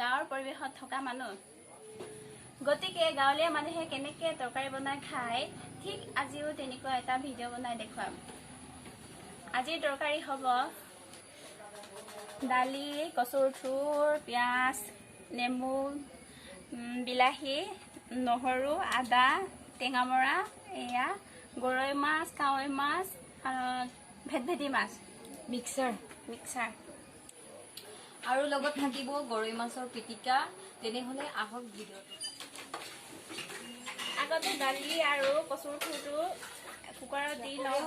গাঁৱৰ পৰিৱেশত থকা মানুহ গতিকে গাঁৱলীয়া মানুহে কেনেকে তৰকাৰী বনাই খায় ঠিক আজিও তেনেকুৱা এটা ভিডিঅ' বনাই দেখুৱাম আজিৰ তৰকাৰী হ'ব দালি কচুৰ থুৰ পিয়াজ নেমু বিলাহী নহৰু আদা টেঙামৰা এয়া গৰৈ মাছ কাৱৈ মাছ ভেদভেদি মাছ মিক্সাৰ আৰু লগত থাকিব গৰৈ মাছৰ পিটিকা তেনেহলে আহক ভিডিঅ'টো আগতে দালি আৰু কচুৰ থুৰটো কুকাৰত দি লওঁ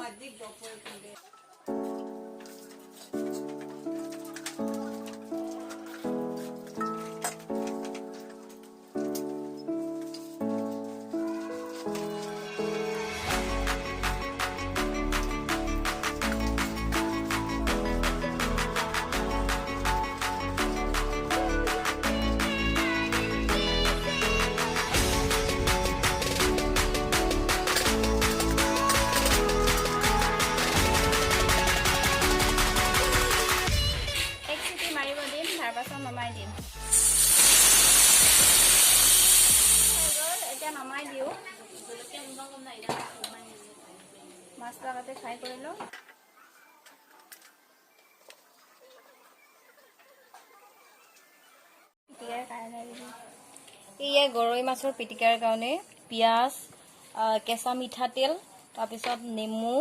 নমাই দিম এতিয়া নমাই দিওঁ মাছটো আগতে ফ্ৰাই কৰি লওঁ এয়া গৰৈ মাছৰ পিটিকাৰ কাৰণে পিঁয়াজ কেঁচা মিঠাতেল তাৰপিছত নেমু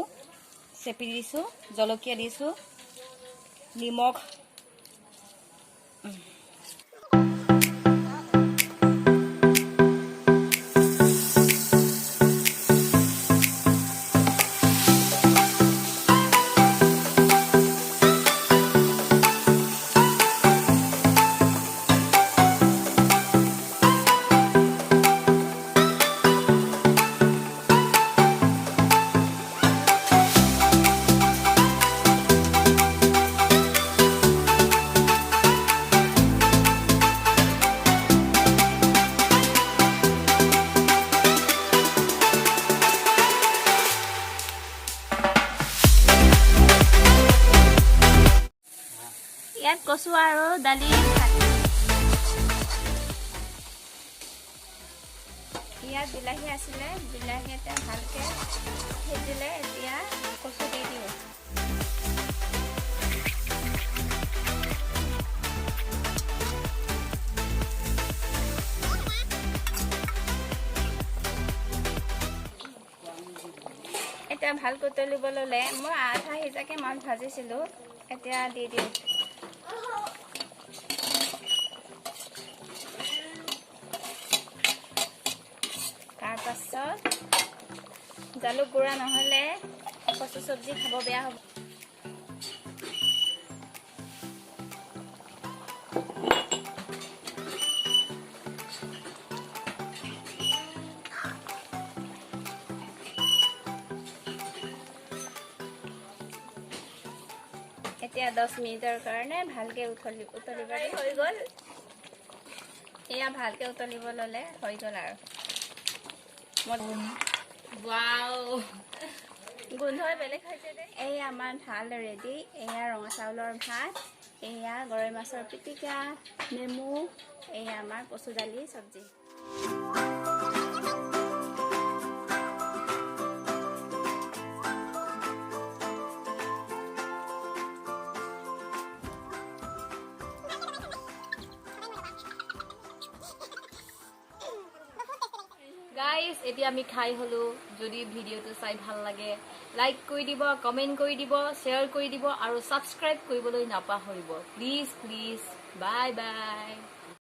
চেপি দিছোঁ জলকীয়া দিছোঁ নিমখ ইয়াত কচু আৰু দালি ইয়াত বিলাহী আছিলে বিলাহী এটা ভালকে সিজিলে এতিয়া কচু দি দিওঁ এতিয়া ভালকৈ উতলিব ল'লে মই আধা সিজাকে মাছ ভাজিছিলোঁ এতিয়া দি দিওঁ তাৰপাছত জালুক গুড়া নহ'লে কচু চব্জি খাব বেয়া হ'ব এতিয়া 10 মিনিটৰ কাৰণে ভালকে উতলিব হৈ গ'ল এয়া ভালকে উতলিব ল'লে হৈ গ'ল আৰু ৱাও গোন্ধই বেলেগ হৈছে দে এই আমাৰ ঢাল ৰেডি এয়া ৰঙা চাউলৰ ভাত এয়া গৰৈ মাছৰ পিটিকা নেমু এয়া আমাৰ কচু দালি চব্জি গাইজ এতিয়া আমি খাই হলো যদি ভিডিঅ'টো চাই ভাল লাগে লাইক কৰি দিব কমেণ্ট কৰি দিব শ্বেয়াৰ কৰি দিব আৰু ছাবস্ক্ৰাইব কৰিবলৈ নাপাহৰিব প্লিজ বাই বাই